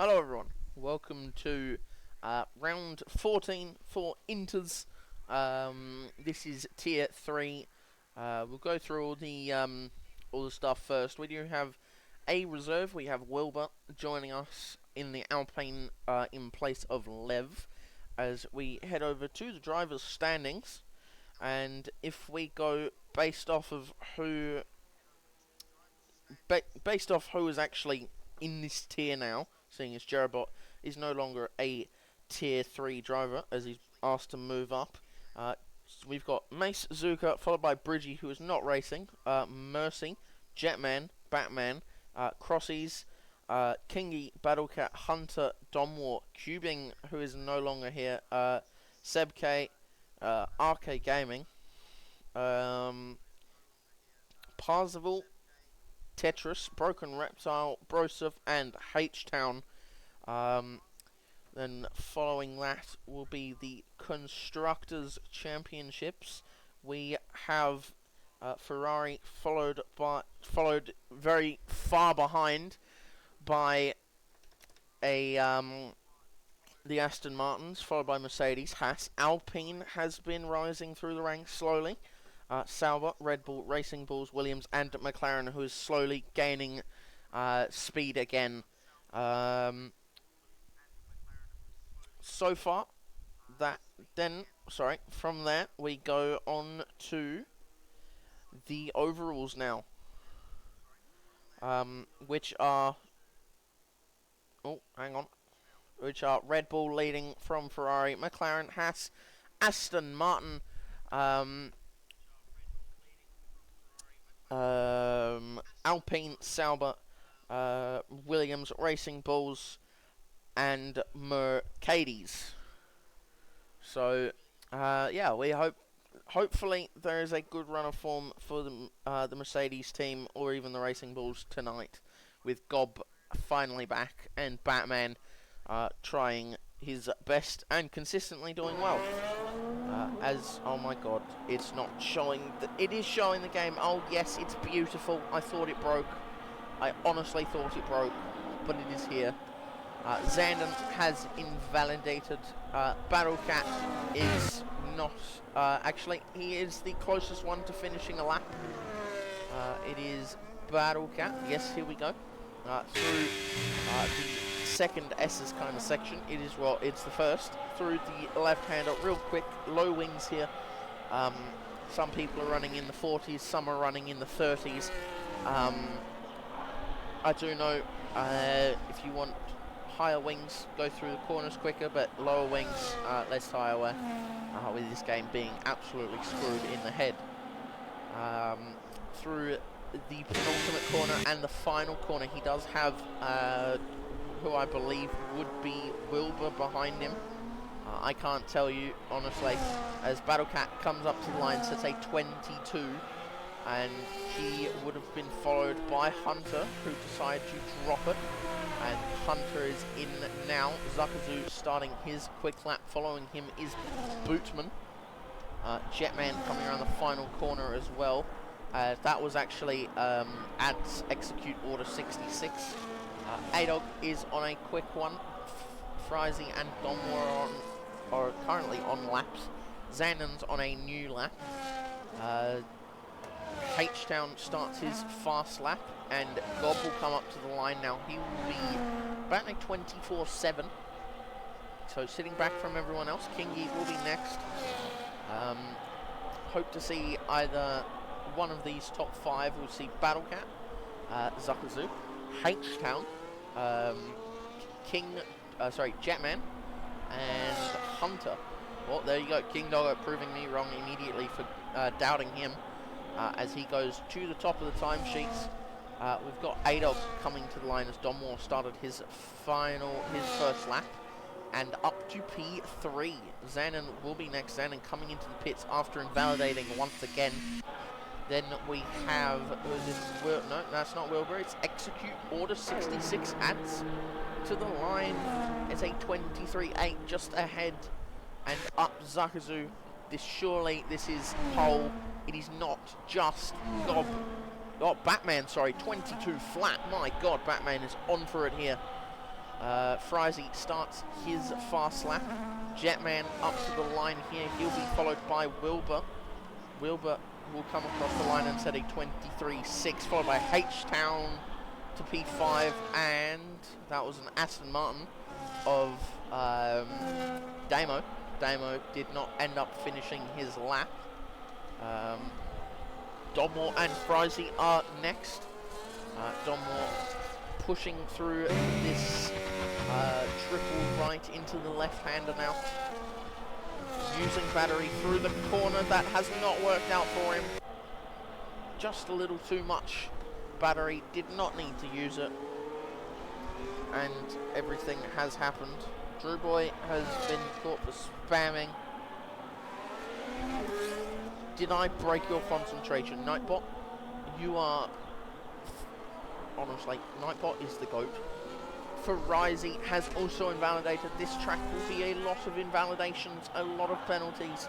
Hello everyone, welcome to round 14 for Inters. This is tier 3. We'll go through all the stuff first. We do have a reserve. We have Wilbur joining us in the Alpine in place of Lev as we head over to the driver's standings. And if we go based off of who is actually in this tier now, seeing as Jerabot is no longer a tier 3 driver as he's asked to move up. So we've got Mace, Zuka, followed by Bridgie, who is not racing, Mercy, Jetman, Batman, Crossies, Kingy, Battlecat, Hunter, Domwar, Cubing, who is no longer here, Sebk, RK Gaming, Parzival, Tetris, Broken Reptile, Broseph, and H-Town. Then following that will be the Constructors' Championships. We have Ferrari followed very far behind by the Aston Martins, followed by Mercedes. Haas, Alpine has been rising through the ranks slowly. Sauber, Red Bull, Racing Bulls, Williams, and McLaren, who is slowly gaining speed again. So far, from there we go on to the overalls now, which are Red Bull leading from Ferrari, McLaren, Haas, Aston Martin, Alpine, Sauber, Williams, Racing Bulls, and Mercedes. So, hopefully there is a good run of form for the Mercedes team or even the Racing Bulls tonight, with Gob finally back and Batman trying his best and consistently doing well. Oh my god, it's not showing. It is showing the game. Oh yes, it's beautiful. I thought it broke. I honestly thought it broke, but it is here. Zandon has invalidated. Battlecat is not. Actually, he is the closest one to finishing a lap. It is Battlecat. Yes, here we go. Through the second S's kind of section. It's the first. Through the left-hander, real quick, low wings here. Some people are running in the 40s, some are running in the 30s. I do know if you want higher wings, go through the corners quicker, but lower wings, less tire wear, with this game being absolutely screwed in the head. Through the penultimate corner and the final corner, he does have who I believe would be Wilbur behind him. I can't tell you honestly, as Battlecat comes up to the line, sets a 22, and he would have been followed by Hunter, who decided to drop it, and Hunter is in now. Zuckazu starting his quick lap. Following him is Bootman. Jetman coming around the final corner as well. That was actually at execute order 66. ADOG is on a quick one. Frizy and Domwar are currently on laps. Zandon's on a new lap. H-Town starts his fast lap, and Gob will come up to the line now. He will be about a 24-7. So sitting back from everyone else. Kingy will be next. Hope to see either one of these top 5. We'll see Battlecat, Zuckazu, H-Town, Jetman, and Hunter. Well, there you go. King Doggo proving me wrong immediately for doubting him. As he goes to the top of the timesheets. We've got ADOG coming to the line as Domwar started his first lap, and up to P3. Zanon will be next. Zanon coming into the pits after invalidating once again. Then we have, no, that's not Wilbur, it's execute order 66 adds to the line. It's a 23-8 just ahead, and up Zuckazu. This is pole. It is not just Batman, sorry, 22 flat. My god, Batman is on for it here. Frizy starts his fast lap. Jetman up to the line here. He'll be followed by Wilbur. Wilbur will come across the line and set a 23.6, followed by H-Town to P5, and that was an Aston Martin of Damo. Damo did not end up finishing his lap. Donmore and Frizy are next. Donmore pushing through this triple right into the left-hander now. Using battery through the corner. That has not worked out for him. Just a little too much battery. Did not need to use it. And everything has happened. Drew Boy has been caught for spamming. Did I break your concentration? Nightbot, you are... Honestly, Nightbot is the GOAT. Frizy has also invalidated. This track will be a lot of invalidations, a lot of penalties.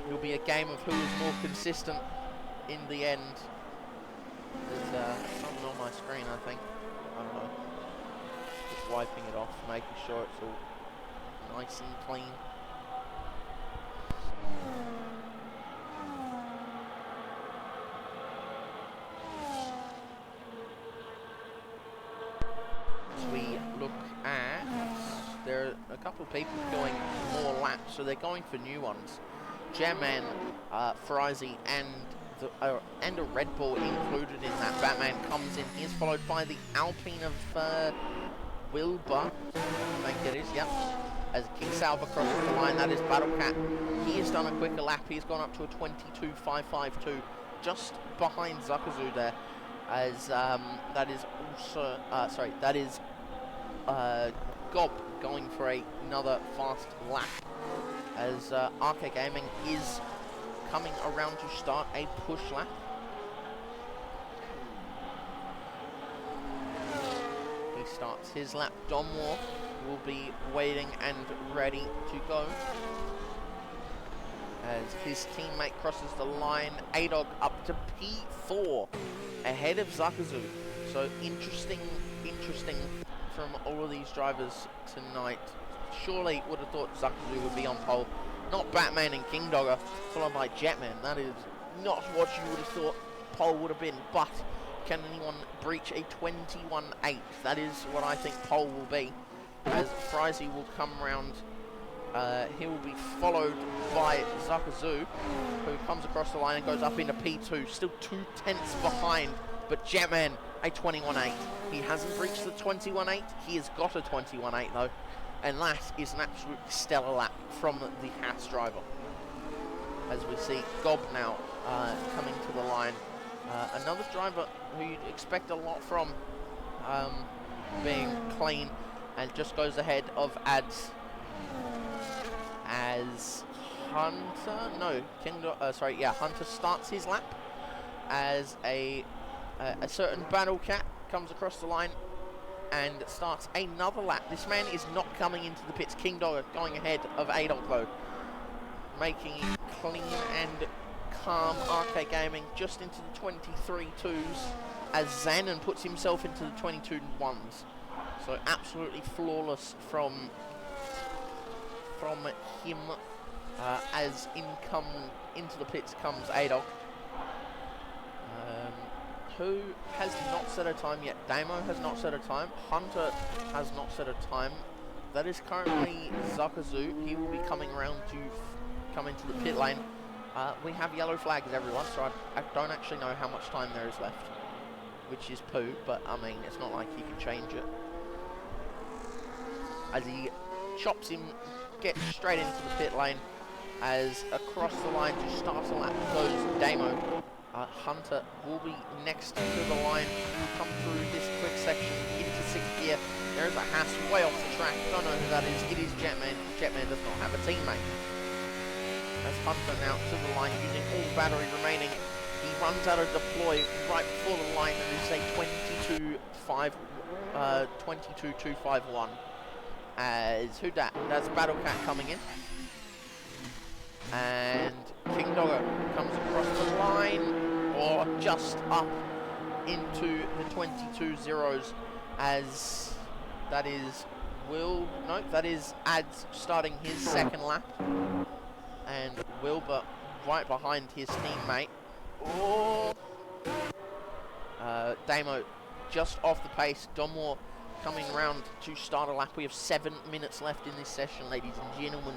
It'll be a game of who is more consistent in the end. There's something on my screen, I think. I don't know. Just wiping it off, making sure it's all nice and clean. We look at, there are a couple of people going more laps, so they're going for new ones. Jamman, Frizy, and a Red Bull included in that. Batman comes in. He is followed by the Alpine of Wilbur, I think it is, yep. As King Salva crosses the line, that is Battlecat. He has done a quicker lap. He's gone up to a 22.552, just behind Zuckerzu there. As that is also, that is Gob going for another fast lap. As RK Gaming is coming around to start a push lap. He starts his lap. Donmore will be waiting and ready to go. As his teammate crosses the line, A-Dog up to P4 ahead of Zuckerzu. So interesting from all of these drivers tonight. Surely would have thought Zuckerzu would be on pole. Not Batman and King Dogger, followed by Jetman. That is not what you would have thought pole would have been. But can anyone breach a 21.8? That is what I think pole will be. As Frizy will come round. He will be followed by Zuckerzu, who comes across the line and goes up into P2. Still 2 tenths behind, but Jetman, a 21.8. He hasn't breached the 21.8. He has got a 21.8 though. And that is an absolute stellar lap from the Haas driver. As we see Gob now coming to the line. Another driver who you'd expect a lot from, being clean and just goes ahead of Ads. As Hunter, Hunter starts his lap as a certain Battlecat comes across the line and starts another lap. This man is not coming into the pits. King Dogger going ahead of A-Dog though, making it clean and calm. RK Gaming just into the 23.2s as Zanon puts himself into the 22.1s. So absolutely flawless from him, as into the pits comes A-Dog, who has not set a time yet. Damo has not set a time. Hunter has not set a time. That is currently Zuckerzu. He will be coming around to come into the pit lane. We have yellow flags, everyone, so I don't actually know how much time there is left, which is poo, but I mean, it's not like he can change it. As he chops him, gets straight into the pit lane, as across the line to start a lap goes Damo. Hunter will be next to the line, come through this quick section into 6th gear. There is a Haas way off the track, don't know who that is. It is Jetman. Jetman does not have a teammate. As Hunter now to the line using all battery remaining. He runs out of deploy right before the line and is a 22.251. As who dat? That's Battlecat coming in. And King Dogger comes across the line, or just up into the 22 zeros, as That is that is Ads starting his second lap. And Wilbur right behind his teammate. Oh! Damo just off the pace. Domore coming round to start a lap. We have 7 minutes left in this session, ladies and gentlemen.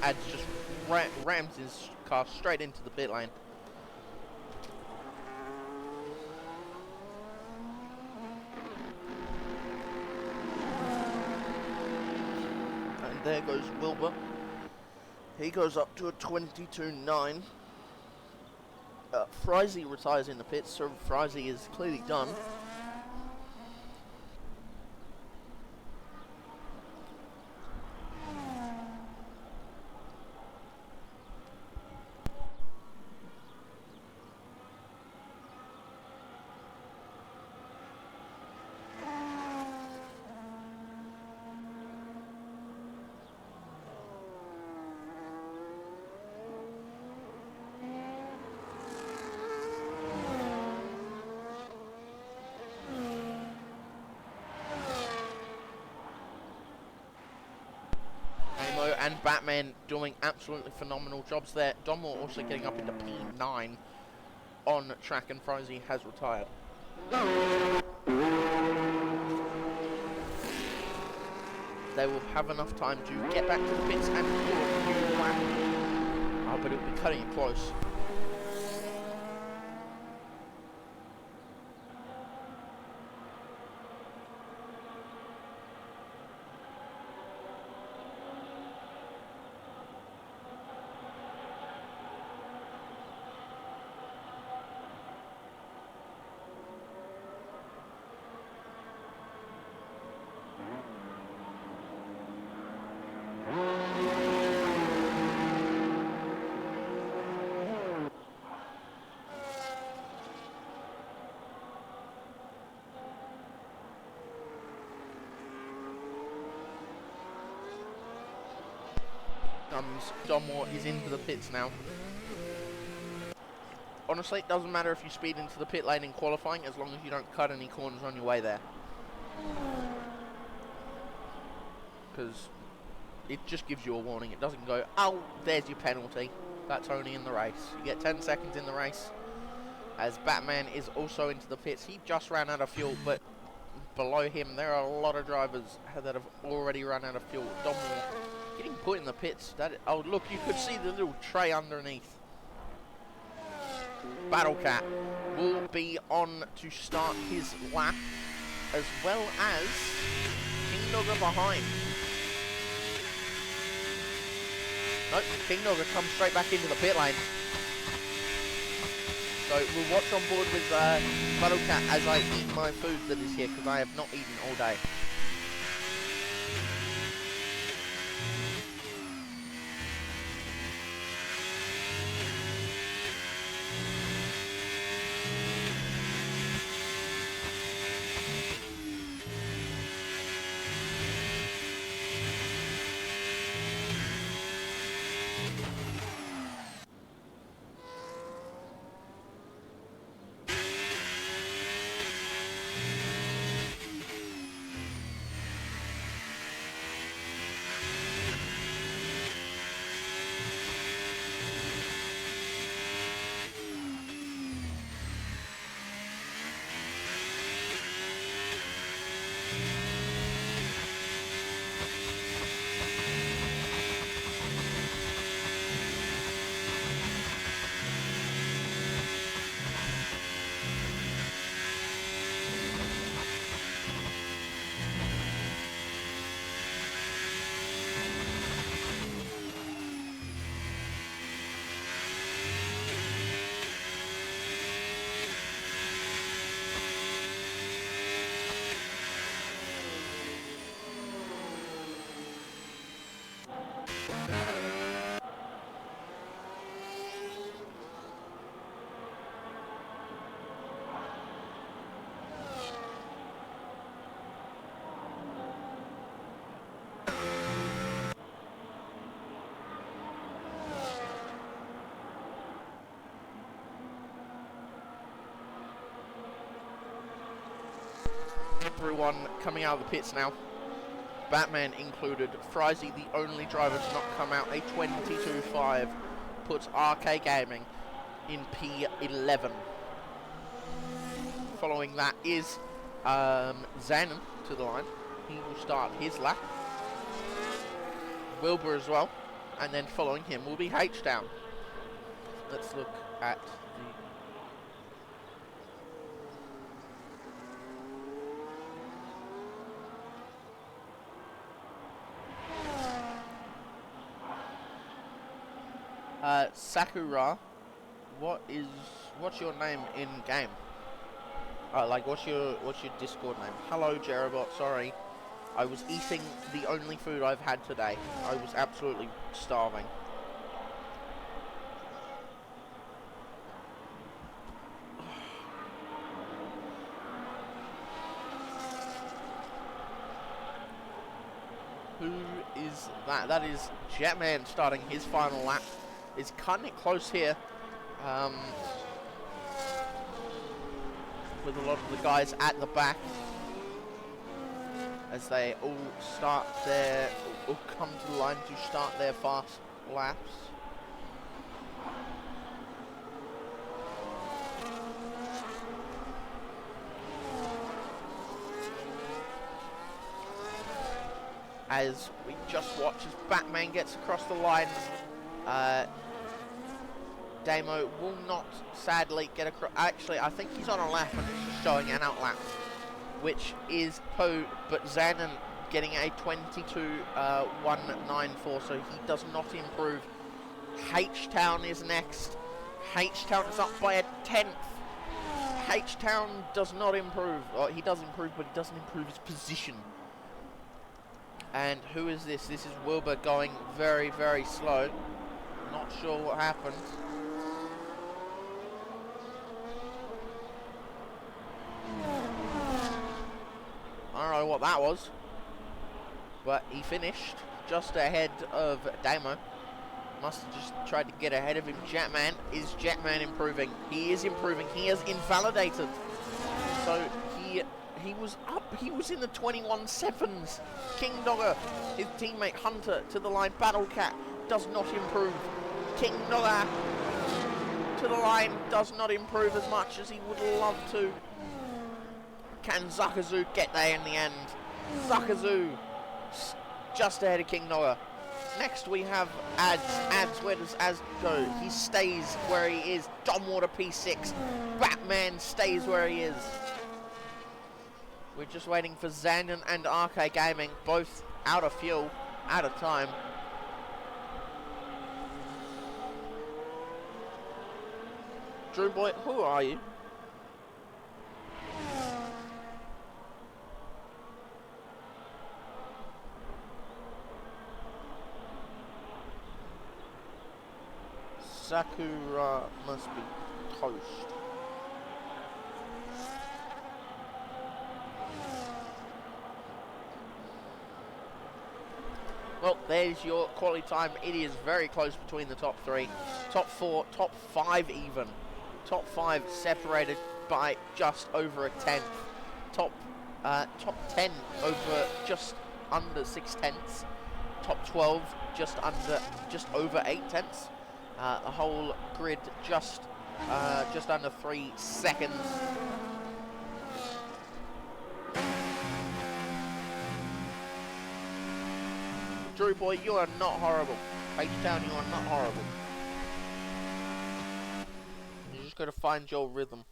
Ads just rams his car straight into the pit lane. And there goes Wilbur. He goes up to a 22.9. Frizy retires in the pits, so Frizy is clearly done. And Batman doing absolutely phenomenal jobs there. Domore also getting up into P9 on track, and Frizy has retired. They will have enough time to get back to the pits and do a new lap. But it will be cutting it close. Domore is into the pits now. Honestly, it doesn't matter if you speed into the pit lane in qualifying as long as you don't cut any corners on your way there. Because it just gives you a warning. It doesn't go, oh, there's your penalty. That's only in the race. You get 10 seconds in the race. As Batman is also into the pits. He just ran out of fuel, but below him there are a lot of drivers that have already run out of fuel. Domore getting put in the pits. Oh, look, you could see the little tray underneath. Battlecat will be on to start his lap, as well as King Dogger behind. Nope, King Dogger comes straight back into the pit lane. So we'll watch on board with Battlecat as I eat my food that is here, because I have not eaten all day. everyone coming out of the pits now. Batman included. Frizy, the only driver to not come out. A 22.5 puts RK Gaming in P11. Following that is Zanon to the line. He will start his lap. Wilbur as well. And then following him will be H-Down. Let's look at the Sakura. What's your name in game? What's your Discord name? Hello, Jerobot. Sorry, I was eating the only food I've had today. I was absolutely starving. Who is that? That is Jetman starting his final lap. Is cutting it close here. With a lot of the guys at the back as they all come to the line to start their fast laps. As we just watch as Batman gets across the line, Damo will not sadly get across. Actually, I think he's on a lap and it's just showing an out lap, which is Poe, but Zanon getting a 22.194, so he does not improve. H-Town is next. H-Town is up by a 10th. H-Town does not improve. Or he does improve, but he doesn't improve his position. And who is this? This is Wilbur going very, very slow. Not sure what happened. I don't know what that was, but he finished just ahead of Damo. Must have just tried to get ahead of him. Jetman, is Jetman improving? He is improving. He has invalidated. So he was up. He was in the 21.7s. King Dogger, his teammate Hunter to the line. Battlecat does not improve. King Dogger to the line does not improve as much as he would love to. Can Zuckerzu get there in the end? Zuckerzu just ahead of King Noah. Next we have Ads. Ads, where does Ads go? He stays where he is. Domwater P6. Batman stays where he is. We're just waiting for Zanon and RK Gaming, both out of fuel, out of time. Drew Boy, who are you? Sakura must be toast. Well, there's your quality time. It is very close between the top three. Top four, top five even. Top five separated by just over a tenth. Top 10 over just under 6/10. Top 12 just over 8/10. The whole grid just under 3 seconds. Drew Boy, you are not horrible. H-Town, you are not horrible. You just got to find your rhythm.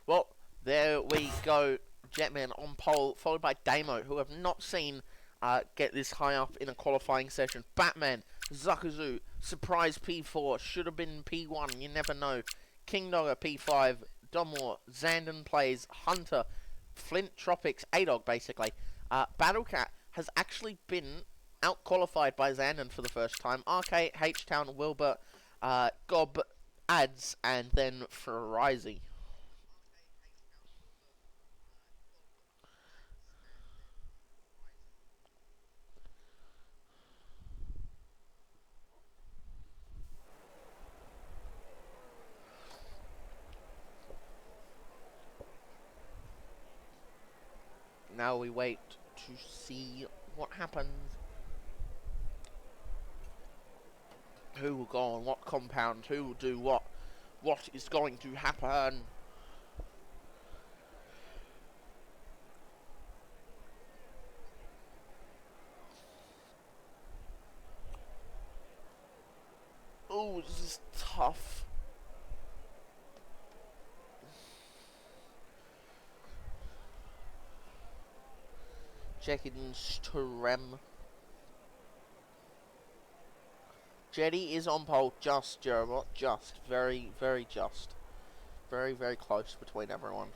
Well, there we go. Jetman on pole, followed by Damo, who have not seen get this high up in a qualifying session. Batman, Zuckerzu, surprise P4, should have been P1, you never know. King Dogger P5, Domor, Zandon plays, Hunter, Flint Tropics, A-Dog basically. Battlecat has actually been out-qualified by Zandon for the first time. RK, H-Town, Wilbur, Gob, Ads, and then Frizy. now we wait to see what happens. Who will go on what compound? Who will do what? What is going to happen? Oh, this is tough. Checking Strem. Jetty is on pole, just, Jeremot, just. Very, very just. Very, very close between everyone.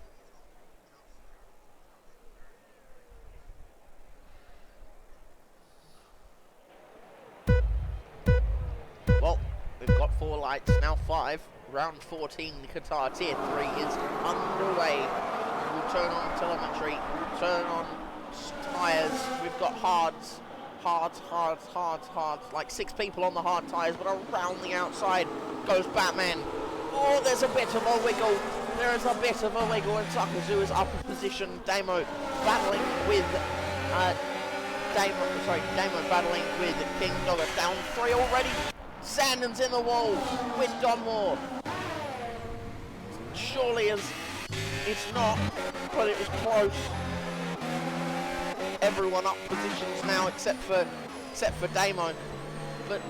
Well, we've got 4 lights, now 5. Round 14, Qatar Tier 3 is underway. We'll turn on telemetry, we'll turn on tyres. We've got hards, like 6 people on the hard tyres, but around the outside goes Batman. Oh, there's a bit of a wiggle. There is a bit of a wiggle, and Zakazu is up in position. Damo battling with Damo battling with King Dogger. Down 3 already. Sandon's in the wall with Donmore. Surely it's not, but it was close. Everyone up positions now except for Damo. But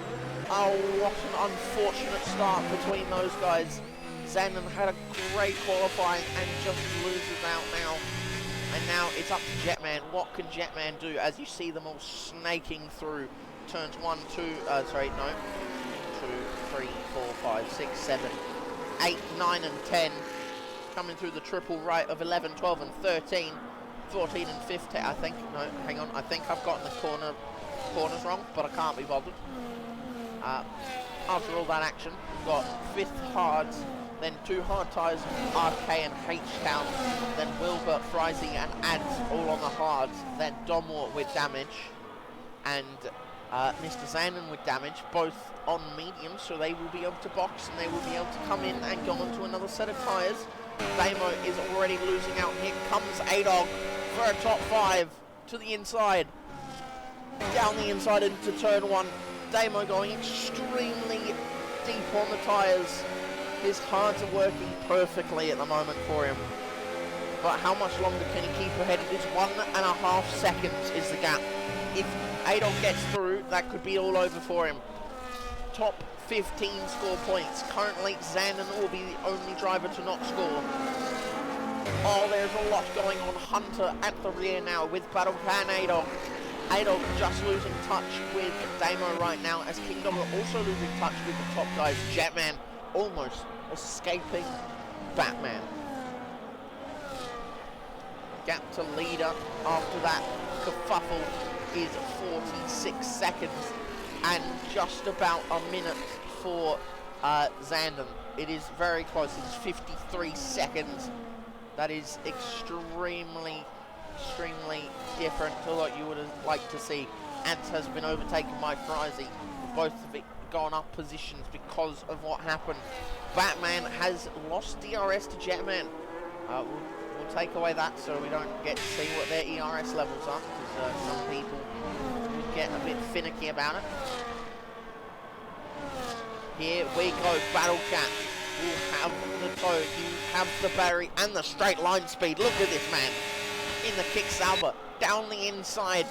oh, what an unfortunate start between those guys. Zandon had a great qualifying and just loses out now. And now it's up to Jetman. What can Jetman do as you see them all snaking through turns 1, 2, 3, 4, 5, 6, 7, 8, 9 and 10. Coming through the triple right of 11, 12 and 13. 14 and 15, I think. No, hang on. I think I've gotten the corners wrong, but I can't be bothered. After all that action, we've got 5th hards, then 2 hard tyres, RK and H-Town, then Wilbur, Frizy and Ads all on the hards, then Domwart with damage, and Mr. Zandon with damage, both on medium, so they will be able to box and they will be able to come in and go on to another set of tyres. Damo is already losing out. Here comes A-Dog for a top 5 to the inside. Down the inside into turn 1. Damo going extremely deep on the tyres. His hards are working perfectly at the moment for him. But how much longer can he keep ahead? It is 1.5 seconds is the gap. If A-Dog gets through, that could be all over for him. Top 15 score points. Currently, Zandon will be the only driver to not score. Oh, there's a lot going on. Hunter at the rear now with Battle Pan A-Dog. A-Dog just losing touch with Damo right now, as King Dog are also losing touch with the top guys. Jetman almost escaping Batman. Gap to leader after that kerfuffle is 46 seconds. And just about a minute for Zandon. It is very close. It's 53 seconds. That is extremely different to what you would have liked to see. Ants has been overtaken by Frizy. Both of it gone up positions because of what happened. Batman has lost DRS to Jetman. We'll take away that so we don't get to see what their ERS levels are, because some people get a bit finicky about it. Here we go, Battle Cat will have the toe, you have the battery and the straight line speed. Look at this man in the kick salver down the inside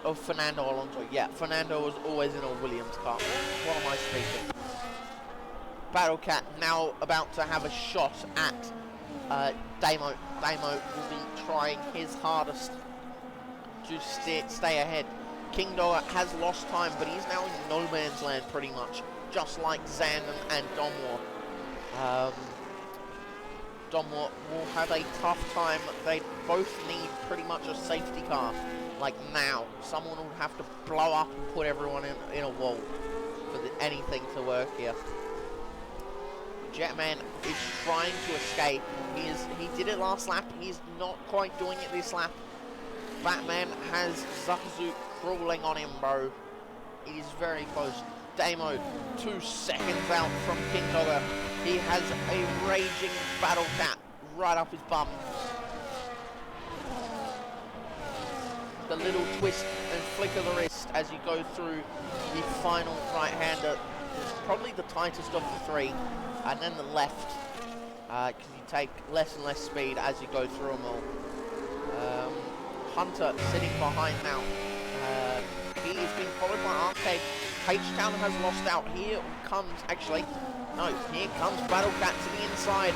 of Fernando Alonso. Yeah, Fernando was always in a Williams car. What am I speaking? Battle Cat now about to have a shot at Damo. Damo will be trying his hardest to stay ahead. King Dog has lost time, but he's now in no man's land pretty much, just like Zandon and Domwar. Domwar will have a tough time. They both need pretty much a safety car, like now. Someone will have to blow up and put everyone in a wall for anything to work here. Jetman is trying to escape. He did it last lap. He's not quite doing it this lap. Batman has Zakazu crawling on him, bro. He's very close. Damo 2 seconds out from King Dogger. He has a raging Battle Cat right up his bum. the little twist and flick of the wrist as you go through the final right-hander. It's probably the tightest of the three, and then the left, because you take less and less speed as you go through them all. Hunter sitting behind now. He is being followed by Arcade. H-Town has lost out. Here comes, actually, no, here comes Battlecat to the inside.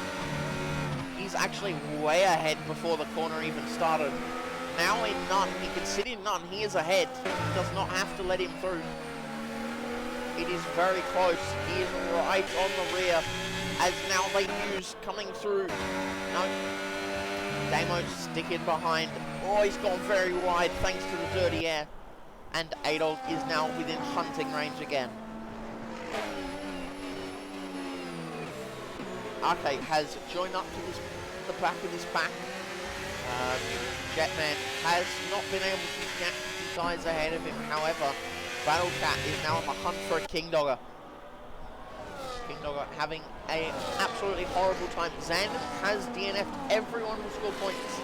He's actually way ahead before the corner even started. Now in none, he can sit in none. He is ahead. He does not have to let him through. It is very close. He is right on the rear as now they use coming through. No. Damo sticking behind. Oh, he's gone very wide thanks to the dirty air. And Adolf is now within hunting range again. Arcade has joined up to the back of this pack. Jetman has not been able to snap the guys ahead of him. However, Battlecat is now on the hunt for a King Dogger. King Dogger having an absolutely horrible time. Xandon has DNF'd everyone who scored points.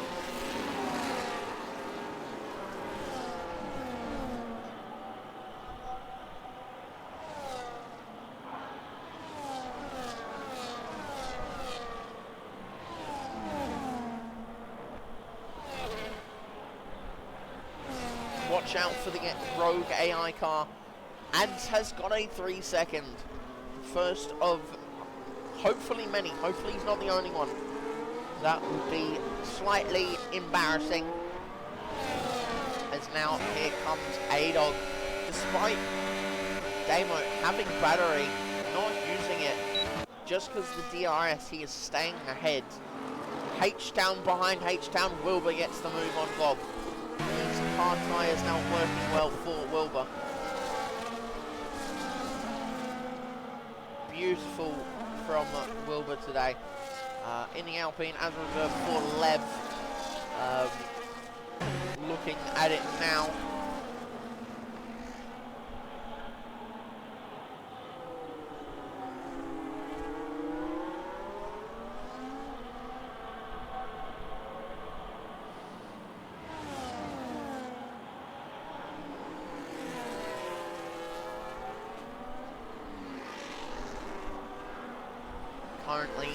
Watch out for the rogue AI car. Ads has got a 3-second. First of hopefully many. Hopefully he's not the only one. That would be slightly embarrassing. As now here comes A-Dog. Despite Damo having battery, not using it. Just because the DRS, he is staying ahead. H-Town behind H-Town. Wilbur gets the move on Gob. His car tyres now working well for Wilbur. Beautiful from Wilbur today. In the Alpine as a reserve for Lev. Looking at it now. Currently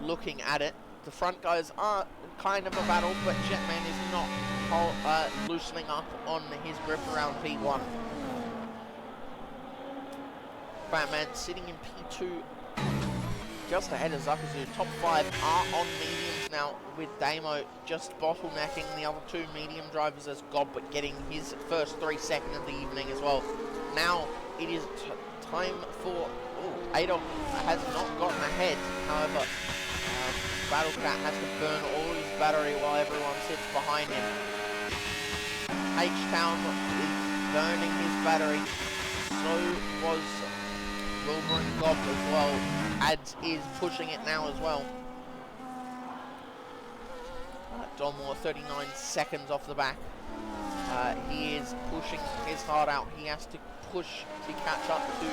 looking at it, the front guys are kind of a battle, but Jetman is not loosening up on his grip around P1. Batman sitting in P2 just ahead of Zakazu. Top 5 are on mediums now, with Damo just bottlenecking the other two medium drivers as Gob, but getting his first 3 seconds of the evening as well. Now it is time for... Oh, Adolf has not gotten ahead. However, Battlecat has to burn all his battery while everyone sits behind him. H-Town is burning his battery. So was Wilbur and Gob as well. Ads is pushing it now as well. Donmore 39 seconds off the back. He is pushing his heart out. He has to push to catch up to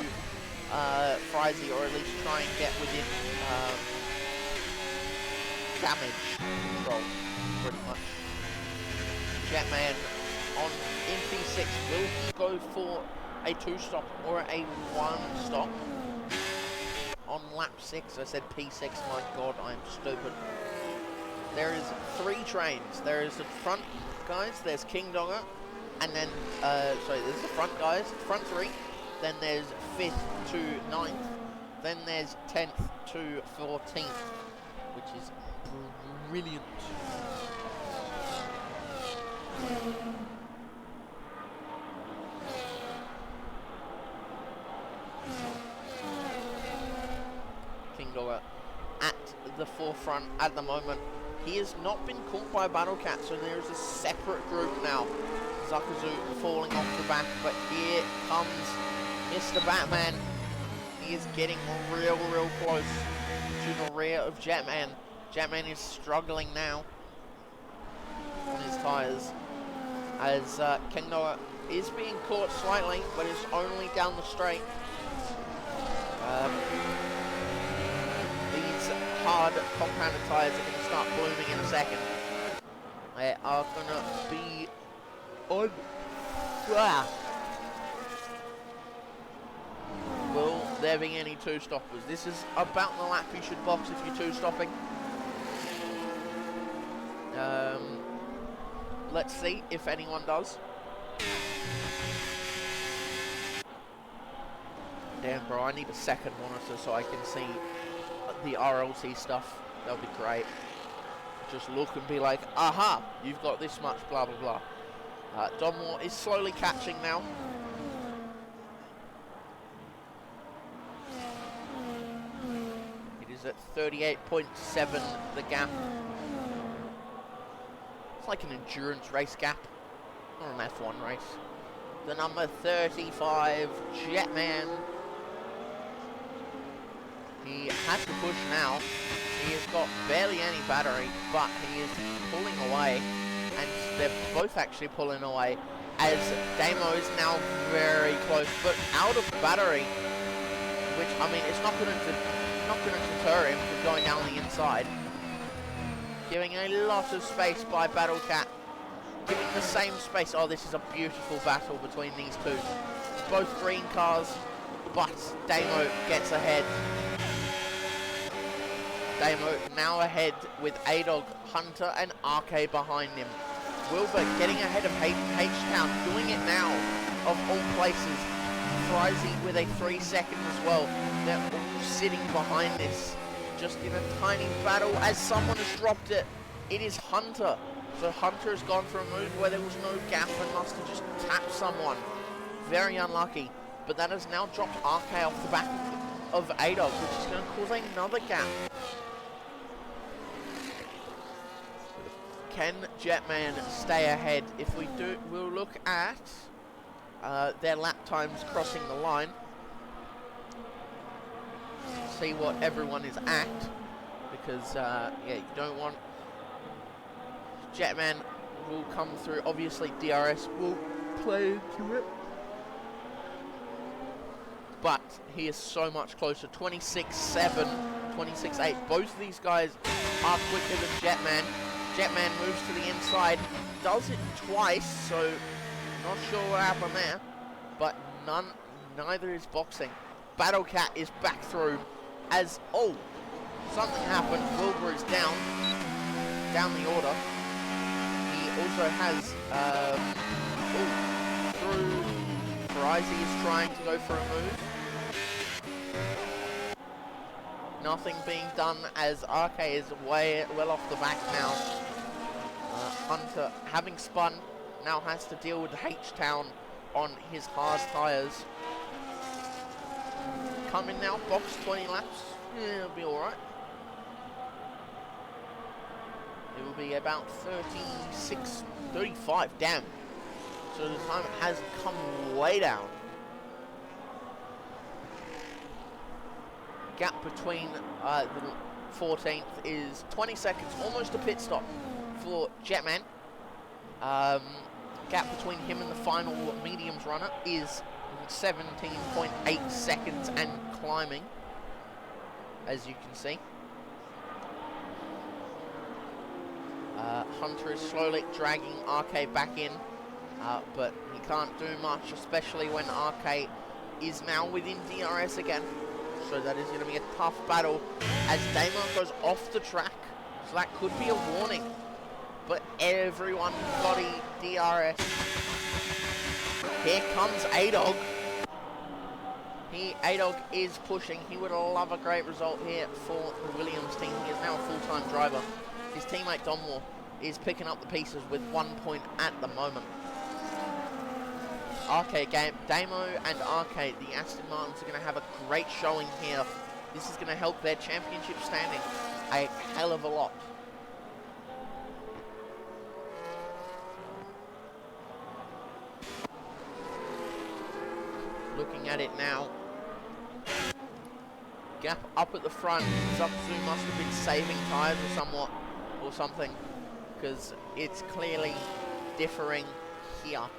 Frizy, or at least try and get within damage control, pretty much. Jetman on in P6. Will he go for a 2-stop or a 1-stop? On lap 6, I said P6, my god, I'm stupid. There is 3 trains. There is the front guys, there's King Dogger, and then, sorry, there's the front guys, front 3, then there's 5th to 9th, then there's 10th to 14th, which is brilliant. King Dogger at the forefront at the moment. He has not been caught by Battlecat, so there is a separate group now. Zakazu falling off the back, but here comes Mr. Batman. He is getting real close to the rear of Jetman. Jetman is struggling now on his tyres, as King Dogger is being caught slightly, but it's only down the straight. These hard hard compounded tyres are going to start blooming in a second. They are going to be on. Will there be any two-stoppers? This is about the lap you should box if you're two-stopping. Let's see if anyone does. Damn, bro, I need a second monitor so I can see the RLC stuff. That would be great. Just look and be like, aha, you've got this much, blah, blah, blah. Donmore is slowly catching now. It is at 38.7, the gap. It's like an endurance race gap, not an F1 race. The number 35, Jetman. He has to push now. He has got barely any battery, but he is pulling away. And they're both actually pulling away, as Damo is now very close, but out of battery, which, I mean, it's not going to deter him from going down the inside. Giving a lot of space by Battlecat. Giving the same space. Oh, this is a beautiful battle between these two. Both green cars, but Damo gets ahead. Damo now ahead with A-Dog, Hunter and RK behind him. Wilbur getting ahead of H-Town, doing it now, of all places. Frizy with a 3 second as well. They're all sitting behind this, just in a tiny battle as someone has dropped it. It is Hunter. So Hunter has gone for a move where there was no gap and must have just tapped someone. Very unlucky. But that has now dropped RK off the back of A-Dog, which is going to cause another gap. Can Jetman stay ahead? If we do, we'll look at their lap times crossing the line. See what everyone is at, because yeah, you don't want. Jetman will come through. Obviously, DRS will play into it, but he is so much closer. 26.7, 26.8. Both of these guys are quicker than Jetman. Jetman moves to the inside, does it twice, so not sure what happened there, but neither is boxing. Battlecat is back through as, oh, something happened. Wilbur is down the order. He also has, through, Frizy is trying to go for a move. Nothing being done as RK is well off the back now. Hunter, having spun, now has to deal with H-Town on his hard tyres. Coming now, box 20 laps. Yeah, it'll be alright. It will be about 36, 35, damn. So the time has come way down. Gap between the 14th is 20 seconds, almost a pit stop for Jetman. Gap between him and the final mediums runner is 17.8 seconds and climbing, as you can see. Hunter is slowly dragging RK back in, but he can't do much, especially when RK is now within DRS again. So that is going to be a tough battle as Damo goes off the track. So that could be a warning. But everyone got DRS. Here comes A-Dog. A-Dog is pushing. He would love a great result here for the Williams team. He is now a full-time driver. His teammate Donmore is picking up the pieces with 1 point at the moment. RK game, Damo and RK, the Aston Martins are going to have a great showing here. This is going to help their championship standing a hell of a lot. Looking at it now. Gap up at the front. Zupzu must have been saving tyres or something, because it's clearly differing here.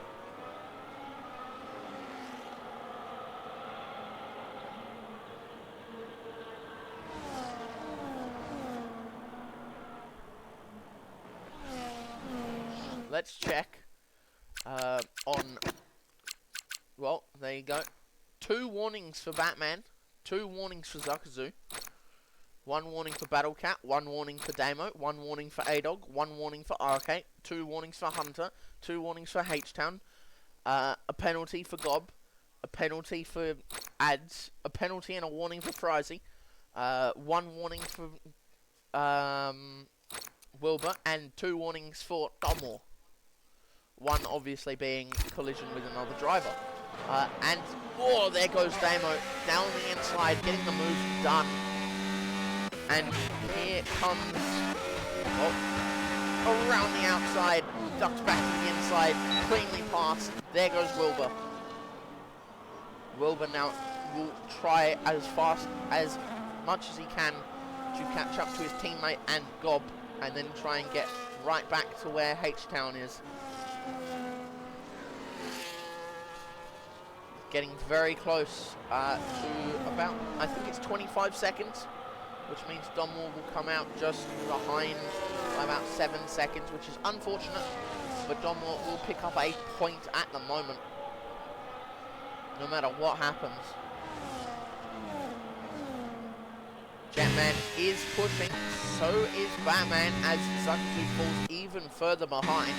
let's check on... Well, there you go. 2 warnings for Batman. 2 warnings for Zuckazu. 1 warning for Battlecat. 1 warning for Damo. 1 warning for A-Dog. 1 warning for Arcade. 2 warnings for Hunter. 2 warnings for H-Town. A penalty for Gob. A penalty for Ads. A penalty and a warning for Frizy. 1 warning for Wilbur. And 2 warnings for Domore. 1 obviously being collision with another driver. And, oh, there goes Damo down the inside, getting the move done. And here comes, around the outside, ducks back to the inside, cleanly passed. There goes Wilbur. Wilbur now will try as much as he can to catch up to his teammate and Gob, and then try and get right back to where H-Town is. Getting very close to about, I think it's 25 seconds, which means Domwall will come out just behind by about 7 seconds, which is unfortunate, but Domwall will pick up a point at the moment, no matter what happens. Jetman is pushing, so is Batman, as Zuckazu falls even further behind.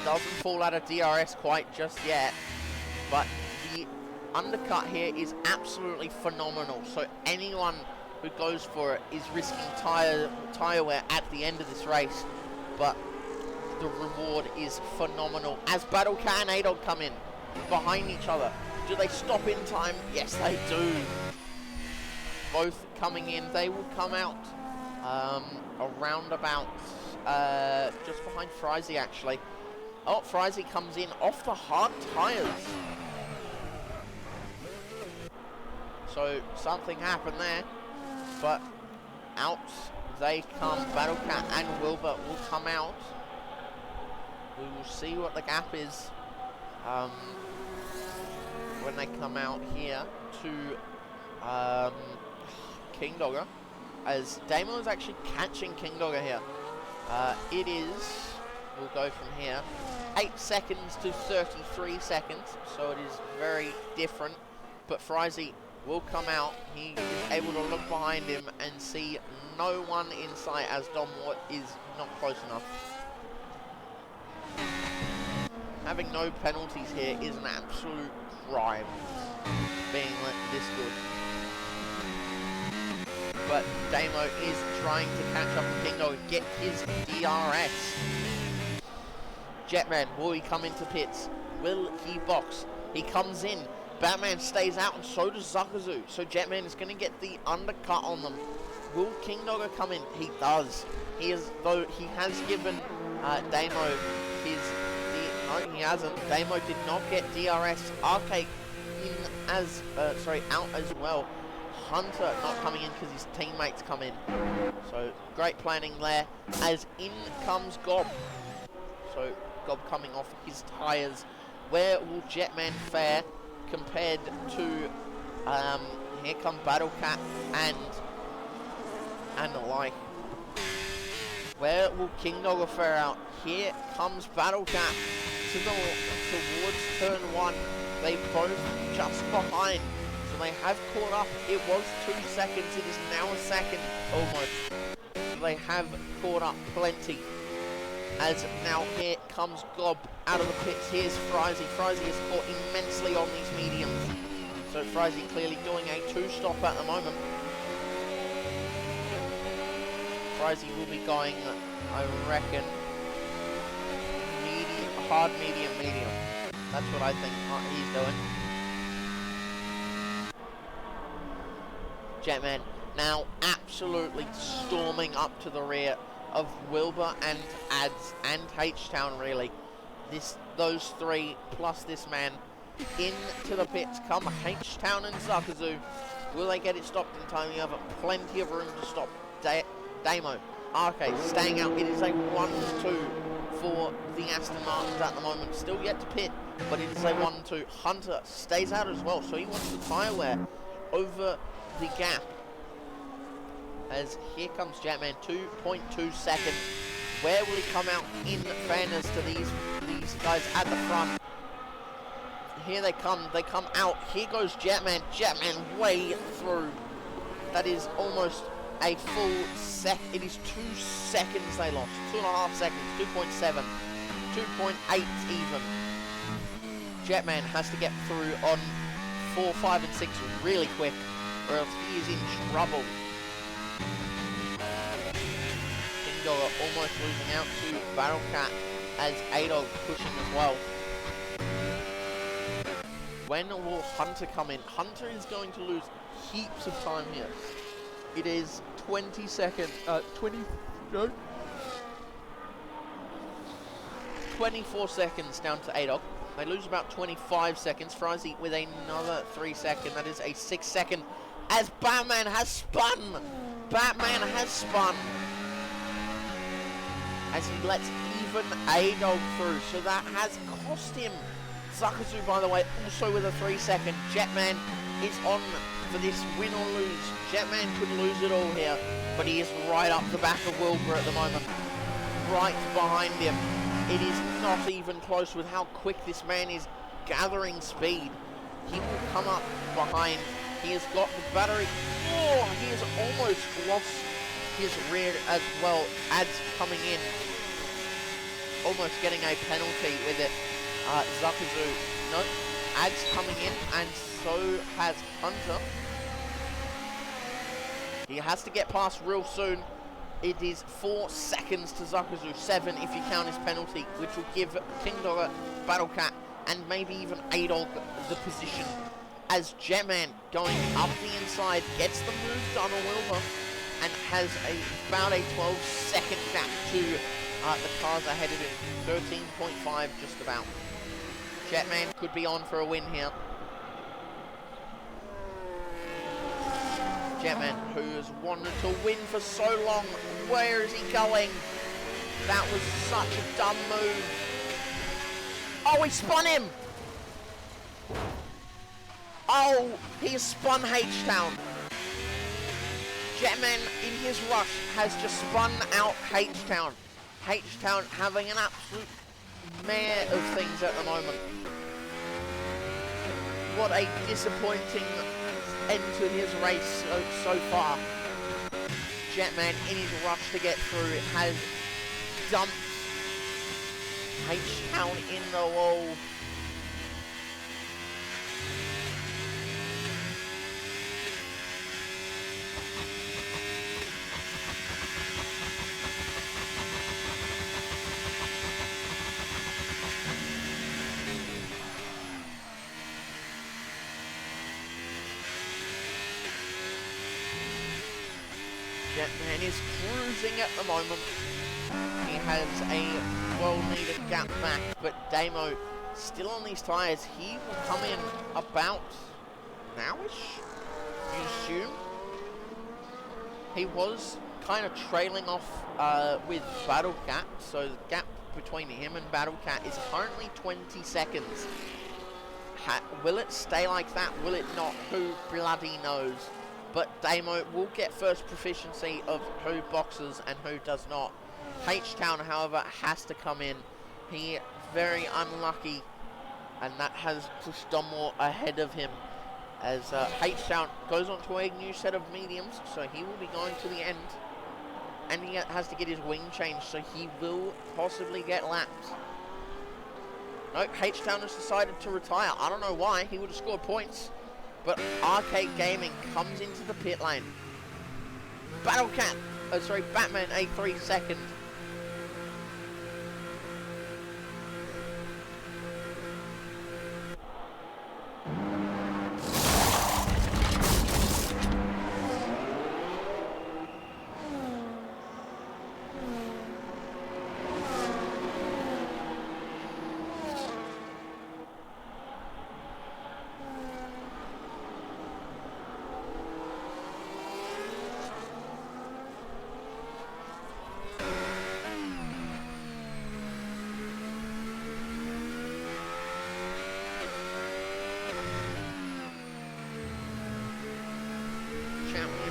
Doesn't fall out of DRS quite just yet, but the undercut here is absolutely phenomenal. So anyone who goes for it is risking tire wear at the end of this race, but the reward is phenomenal. As Battlecat and A-Dog come in behind each other, do they stop in time? Yes, they do. Both coming in, they will come out around about just behind Frizy actually. Oh, Frizy comes in off the hard tyres. So something happened there, but out they come. Battlecat and Wilbur will come out. We will see what the gap is when they come out here to King Dogger, as Damo is actually catching King Dogger here. It is, we'll go from here, 8 seconds to 33 seconds, so it is very different, but Frizy will come out. He is able to look behind him and see no one in sight, as Domwart is not close enough. Having no penalties here is an absolute crime, being this good. But Damo is trying to catch up with King Dog and get his DRS. Jetman, will he come into pits? Will he box? He comes in. Batman stays out, and so does Zuckazu. So Jetman is going to get the undercut on them. Will King Dogger come in? He does. He has given Damo his... No, he hasn't. Damo did not get DRS. Arcade out as well. Hunter not coming in because his teammates come in. So great planning there. As in comes Gob. So Gob coming off his tyres. Where will Jetman fare compared to here come Battlecat and the like? Where will King Dogger fare out? Here comes Battlecat towards turn 1. They both just behind. So they have caught up. It was 2 seconds. It is now a second almost. So they have caught up plenty. As now here comes Gob out of the pits. Here's Frizy. Frizy is caught immensely on these mediums. So Frizy clearly doing a 2-stop at the moment. Frizy will be going, I reckon, hard, medium. That's what I think he's doing. Jetman now absolutely storming up to the rear of Wilbur and Ads and H-Town, really. Those three plus this man into the pits come H-Town and Zuckazu. Will they get it stopped in time? You have plenty of room to stop Damo. Okay, staying out. It is a 1-2 for the Aston Martins at the moment. Still yet to pit, but it is a 1-2. Hunter stays out as well, so he wants the tyre wear over the gap. as here comes Jetman, 2.2 seconds. Where will he come out in fairness to these guys at the front? Here they come out. Here goes Jetman. Jetman way through. That is almost a full sec. It is 2 seconds they lost. 2.5 seconds. 2.7. 2.8 even. Jetman has to get through on 4, 5, and 6 really quick, or else he is in trouble. Kingdora almost losing out to Battlecat as A-Dog pushing as well. When will Hunter come in? Hunter is going to lose heaps of time here. It is 20 seconds, 24 seconds down to A-Dog. They lose about 25 seconds. Frizy with another 3 seconds. That is a 6 second as Batman has spun. Batman has spun as he lets even A-Dog through. So that has cost him. Zakazu, by the way, also with a 3 second. Jetman is on for this win or lose. Jetman could lose it all here, but he is right up the back of Wilbur at the moment. Right behind him. It is not even close with how quick this man is gathering speed. He will come up behind. He has got the battery. Oh, he has almost lost his rear as well. Ads coming in. Almost getting a penalty with it. Zakazu. No, Ads coming in, and so has Hunter. He has to get past real soon. It is 4 seconds to Zakazu, 7 if you count his penalty, which will give Kingdora, Battlecat, and maybe even A-Dog the position. As Jetman going up the inside, gets the move done on Wilbur, and has about a 12-second gap to the cars ahead of him. 13.5 just about. Jetman could be on for a win here. Jetman, who has wanted to win for so long. Where is he going? That was such a dumb move. Oh, he spun him! Oh, he has spun H-Town. Jetman, in his rush, has just spun out H-Town. H-Town having an absolute mare of things at the moment. What a disappointing end to his race so far. Jetman, in his rush to get through, has dumped H-Town in the wall. Jetman is cruising at the moment. He has a well-needed gap back, but Damo still on these tyres. He will come in about nowish, you assume. He was kind of trailing off with Battlecat, so the gap between him and Battlecat is currently 20 seconds. Will it stay like that? Will it not? Who bloody knows? But Damo will get first proficiency of who boxes and who does not. H-Town, however, has to come in. He very unlucky, and that has pushed Dunmore ahead of him as H-Town goes on to a new set of mediums, so he will be going to the end. And he has to get his wing changed, so he will possibly get lapped. No, H-Town has decided to retire. I don't know why. He would have scored points. But Arcade Gaming comes into the pit lane. Batman, a 3 second.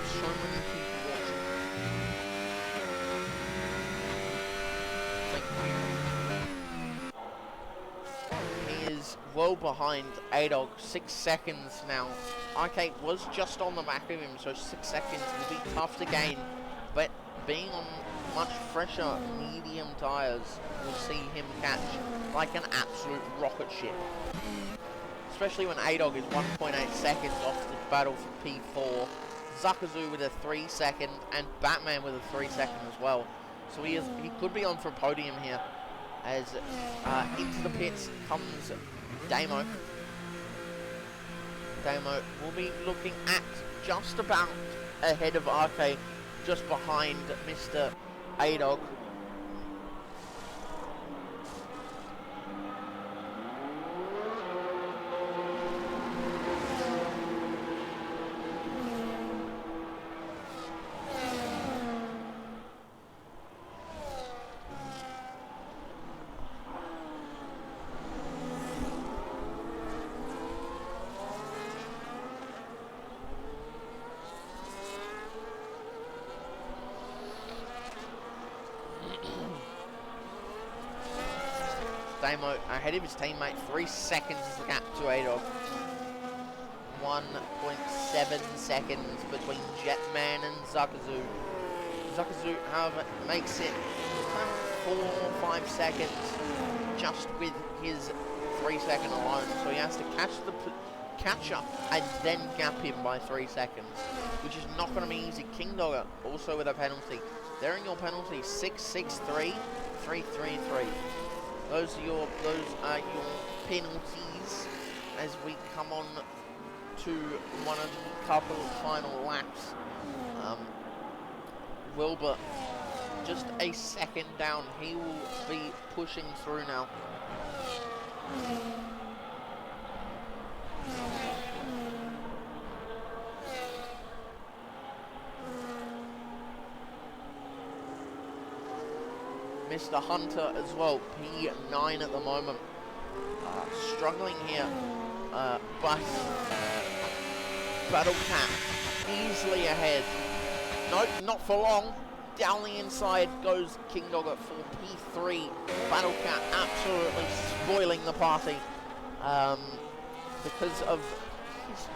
So many people watching. behind A-Dog, 6 seconds now. RK was just on the back of him, so 6 seconds will be tough to gain. But being on much fresher medium tyres will see him catch like an absolute rocket ship. Especially when A-Dog is 1.8 seconds off the battle for P4. Zuckerzoo with a 3 second, and Batman with a 3 second as well. So he could be on for a podium here. As into the pits comes Damo. Damo will be looking at just about ahead of RK, just behind Mr. A-Dog. Damo ahead of his teammate, 3 seconds is the gap to A-Dog. 1.7 seconds between Jetman and Zuckerzoo. Zuckerzoo, however, makes it 4 or 5 seconds just with his 3 second alone. So he has to catch up and then gap him by 3 seconds, which is not going to be easy. King Dogger also with a penalty. They're in your penalty, 6-6-3, 3-3-3. Those are your penalties as we come on to one of the couple of final laps. Wilbur just a second down. He will be pushing through now. Mr. Hunter as well, P9 at the moment. Struggling here, but Battle Cat easily ahead. Nope, not for long. Down the inside goes King Dogger for P3. Battle Cat absolutely spoiling the party. Because of his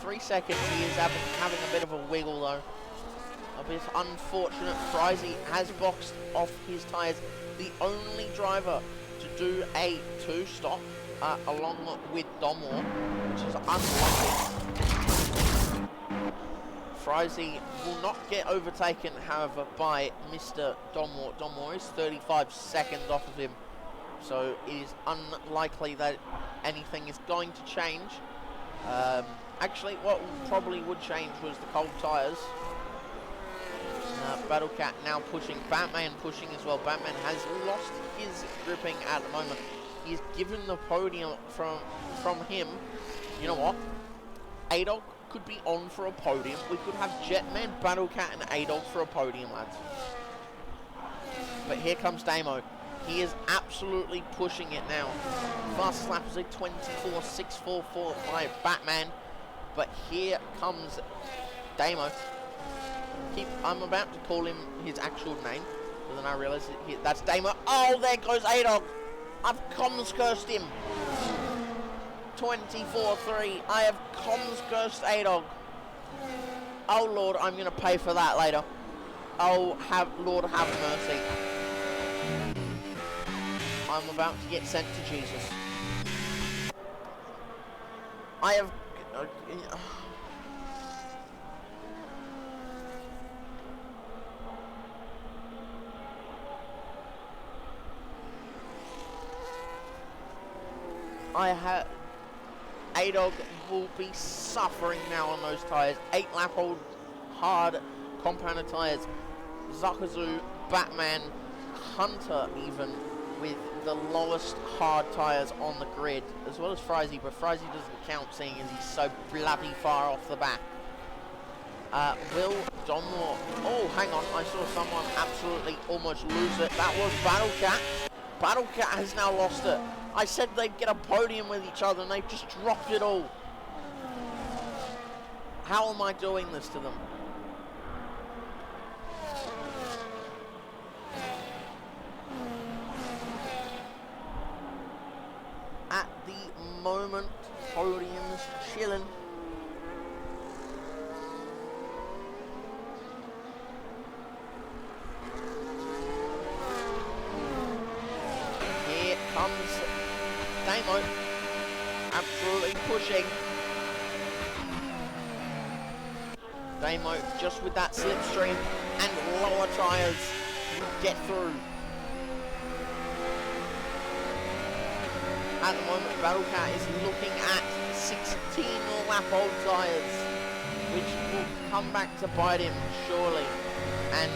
3 seconds, he is having a bit of a wiggle though. A bit unfortunate. Frizy has boxed off his tyres. The only driver to do a 2-stop along with Domor, which is unlucky. Frizy will not get overtaken, however, by Mr. Domor. Domor is 35 seconds off of him, so it is unlikely that anything is going to change. Actually, what probably would change was the cold tyres. Battle Cat now pushing, Batman pushing as well. Batman has lost his gripping at the moment. He's given the podium from him. You know what? A-Dog could be on for a podium. We could have Jetman, Battle Cat and A-Dog for a podium, lads. But here comes Damo. He is absolutely pushing it now. Fastest lap is a 24.644 Batman. But here comes Damo. I'm about to call him his actual name, but then I realise that's Damo. Oh, there goes A-Dog. I've comms cursed him. 24-3. I have comms cursed A-Dog. Oh, Lord, I'm going to pay for that later. Oh, Lord, have mercy. I'm about to get sent to Jesus. I have... A-Dog will be suffering now on those tyres. 8-lap-old hard compounded tyres. Zuckerzoo, Batman, Hunter even with the lowest hard tyres on the grid, as well as Frizy, but Frizy doesn't count seeing as he's so bloody far off the back. Will Domore... Oh, hang on, I saw someone absolutely almost lose it. That was Battle Cat. Battle Cat has now lost it. I said they'd get a podium with each other and they've just dropped it all. How am I doing this to them? At the moment. Podium's chilling. Here comes Damo. Absolutely pushing. Damo just with that slipstream and lower tyres get through. At the moment, Battlecat is looking at 16 lap old tyres, which will come back to bite him surely. And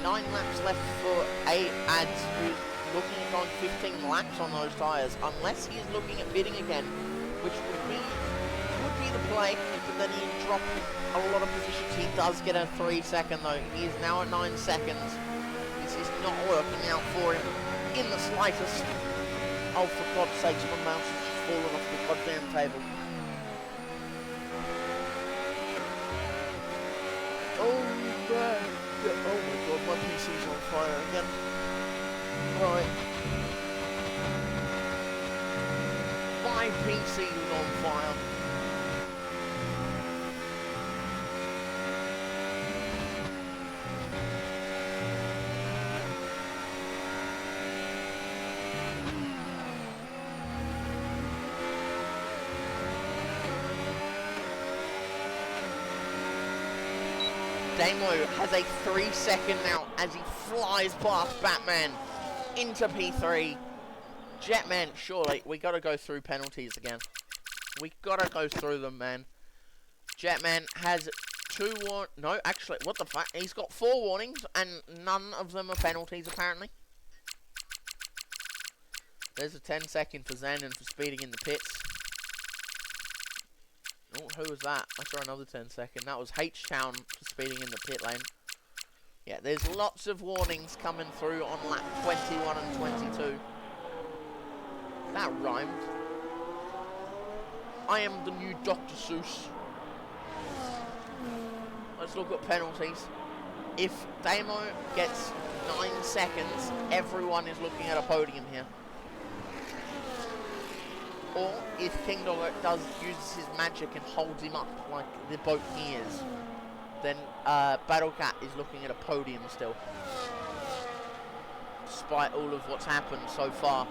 9 laps left for Ads, who's looking at going 15 laps on those tyres, unless he is looking at bidding again, which would be the play, but then he dropped a lot of positions. He does get a 3-second though. He is now at 9 seconds. This is not working out for him in the slightest. Oh, for God's sakes, my mouse has just fallen off the goddamn table. Oh man. Yeah, oh my God, my PC's on fire again. Right. My PC is on fire. Damo has a 3-second now as he flies past Batman into P3. Jetman, surely, we gotta go through penalties again. We gotta go through them, man. Jetman has 2 no, actually, what the fuck? He's got 4 warnings and none of them are penalties, apparently. There's a 10-second for Zandon for speeding in the pits. Oh, who was that? I saw another 10-second. That was H-Town for speeding in the pit lane. Yeah, there's lots of warnings coming through on lap 21 and 22. That rhymed. I am the new Dr. Seuss. Let's look at penalties. If Damo gets 9 seconds, everyone is looking at a podium here. Or if King Doggo uses his magic and holds him up like the boat he is, then Battlecat is looking at a podium still. Despite all of what's happened so far.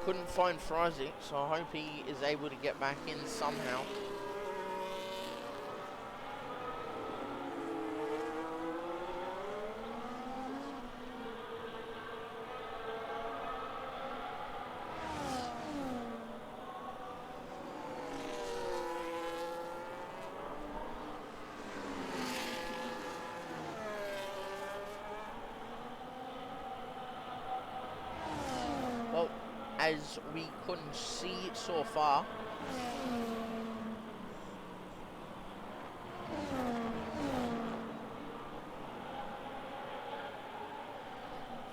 couldn't find Frizy, so I hope he is able to get back in somehow. Well, as we couldn't see so far,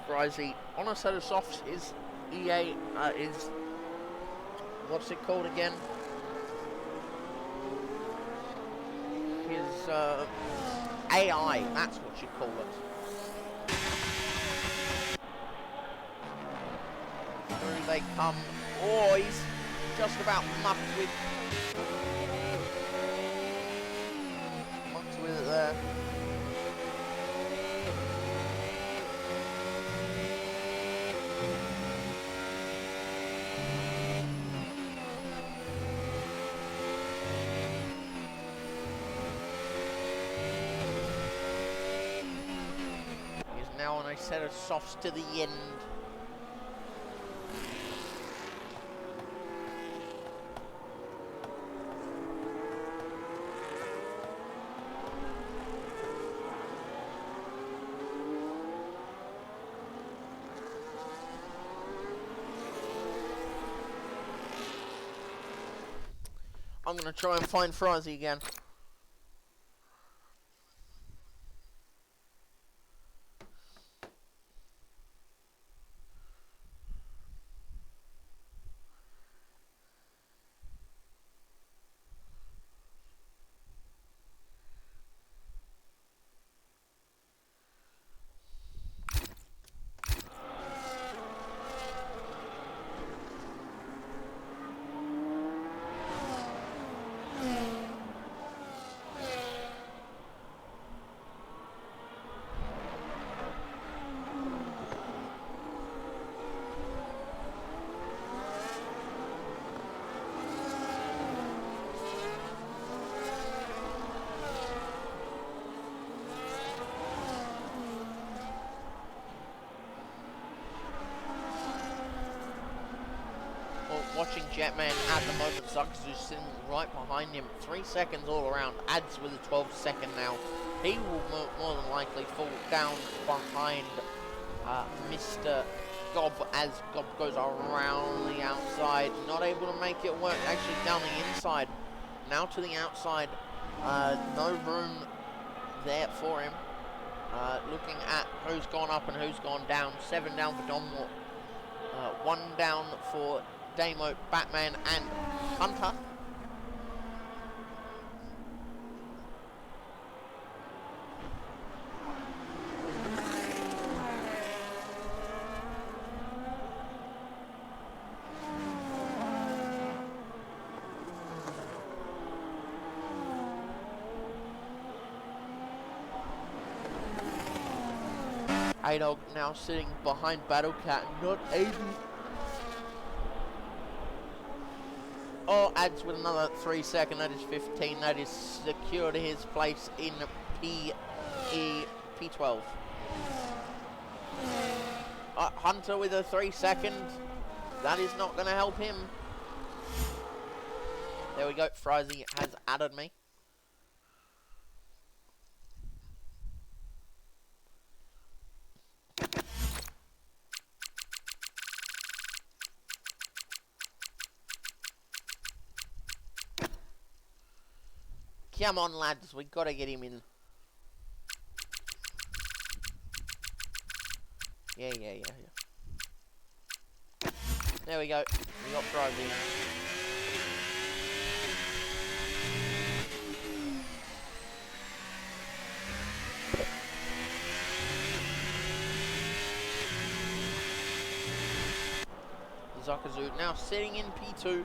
Frizy on a set of softs is EA, is, what's it called again? His AI, that's what you call it. Through they come. Oh, he's just about mucked with it there. He's now on a set of softs to the end. I'm going to try and find Frizy again. Watching Jetman at the moment, Zuckerzu's sitting right behind him. 3 seconds all around. Adds with a 12-second now. He will more than likely fall down behind Mr. Gob as Gob goes around the outside. Not able to make it work. Actually down the inside. Now to the outside. No room there for him. Looking at who's gone up and who's gone down. 7 down for Donmore. 1 down for Damo, Batman, and Hunter. A-Dog now sitting behind Battlecat, not able. Oh, adds with another 3 seconds, that is 15, that is secured his place in P12. Hunter with a 3 second, that is not going to help him. There we go, Frizy has added me. Come on, lads, we got to get him in. Yeah. There we go. We got Frizy. Zuckerzu now sitting in P2.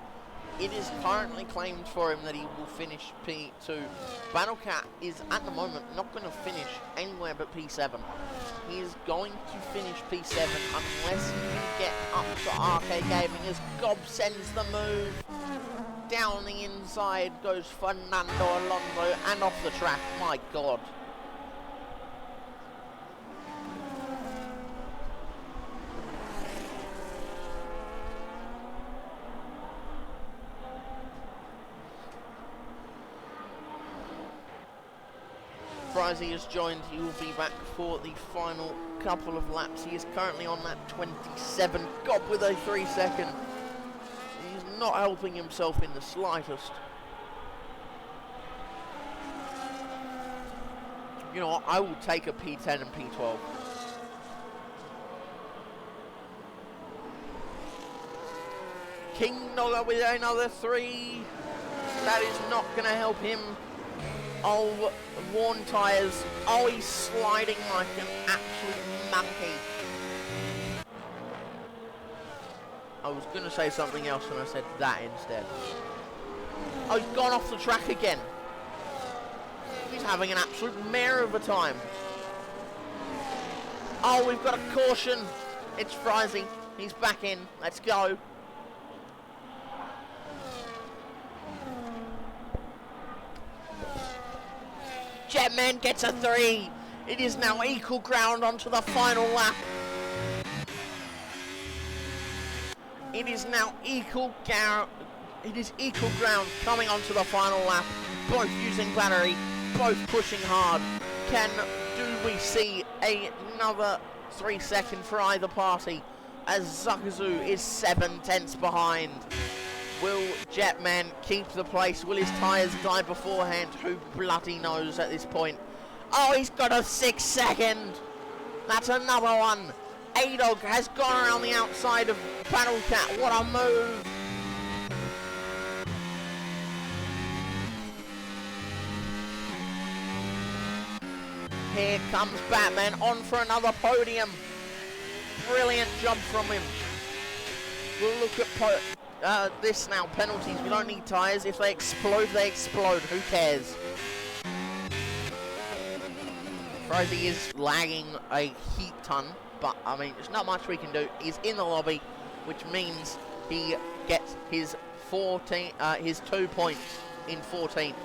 It is currently claimed for him that he will finish P2. Battlecat is, at the moment, not going to finish anywhere but P7. He is going to finish P7 unless he can get up to Arcade Gaming as Gob sends the move. Down the inside goes Fernando Alonso and off the track. My God. Frizzy has joined. He will be back for the final couple of laps. He is currently on lap 27. Gob with a 3 second. He's not helping himself in the slightest. You know what? I will take a P10 and P12. King Nola with another 3. That is not going to help him. Oh, worn tyres. Oh, he's sliding like an absolute monkey. I was going to say something else and I said that instead. Oh, he's gone off the track again. He's having an absolute mare of a time. Oh, we've got a caution. It's Frizzy. He's back in. Let's go. Jetman gets a 3. It is now equal ground onto the final lap. It is now equal ground coming onto the final lap. Both using battery, both pushing hard. Do we see another 3 second for either party as Zuckerzu is 7 tenths behind? Will Jetman keep the place? Will his tyres die beforehand? Who bloody knows at this point? Oh, he's got a 6 second. That's another one. A-Dog has gone around the outside of Battlecat. What a move. Here comes Batman on for another podium. Brilliant jump from him. We'll look at this now. Penalties. We don't need tyres. If they explode, they explode. Who cares? Frizzy is lagging a heap ton, but I mean, there's not much we can do. He's in the lobby, which means he gets his 2 points in 14.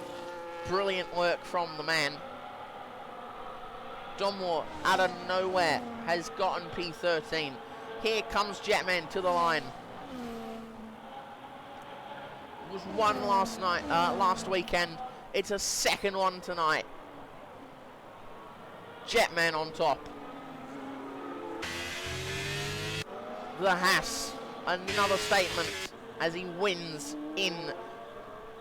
Brilliant work from the man. Donmore, out of nowhere, has gotten P13. Here comes Jetman to the line. It was one last weekend. It's a second one tonight. Jetman on top. The Haas, another statement as he wins in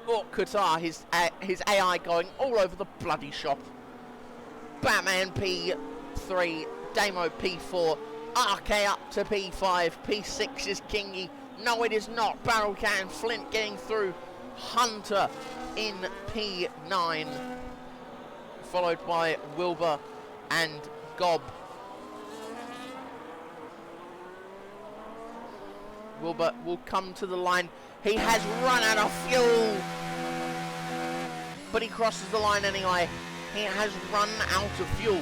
Qatar. His AI going all over the bloody shop. Batman P3, Damo P4, RK up to P5, P6 is Kingy. No, it is not. Battlecat and Flint getting through. Hunter in P9, followed by Wilbur and Gob. Wilbur will come to the line. He has run out of fuel, but he crosses the line anyway. He has run out of fuel.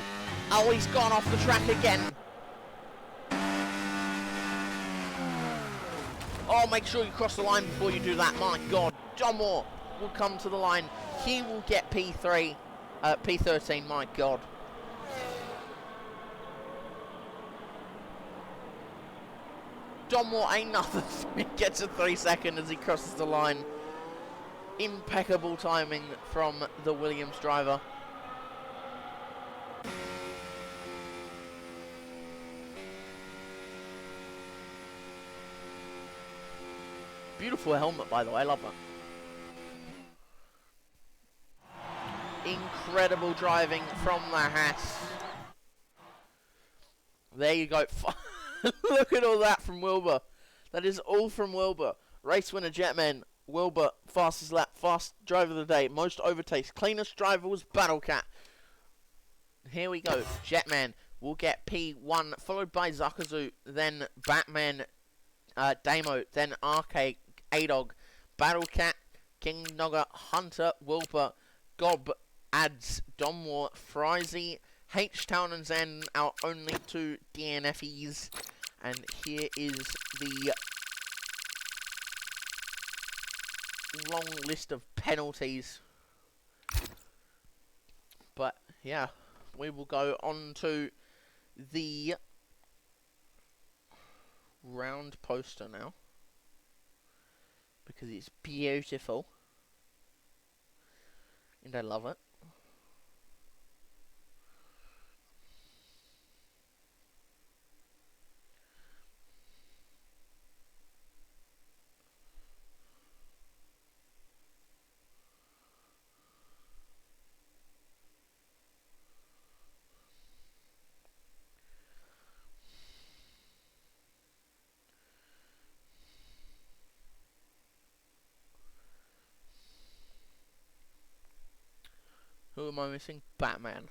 Oh, he's gone off the track again. Oh, make sure you cross the line before you do that. My God. John Moore will come to the line. He will get P13. My God. John Moore, another 3, gets a 3 second as he crosses the line. Impeccable timing from the Williams driver. Beautiful helmet, by the way. I love that. Incredible driving from the Haas. There you go. Look at all that from Wilbur. That is all from Wilbur. Race winner Jetman. Wilbur, fastest lap, fast driver of the day. Most overtakes. Cleanest driver was Battlecat. Here we go. Jetman will get P1, followed by Zuckerzu, then Batman, Damo, then RK, A-Dog, Battlecat, King Nogger, Hunter, Wilper, Gob, Ads, Domwar, Frizy, H-Town and Zen, our only two DNFs. And here is the long list of penalties. But yeah, we will go on to the round poster now, because it's beautiful and I love it. Who am I missing? Batman.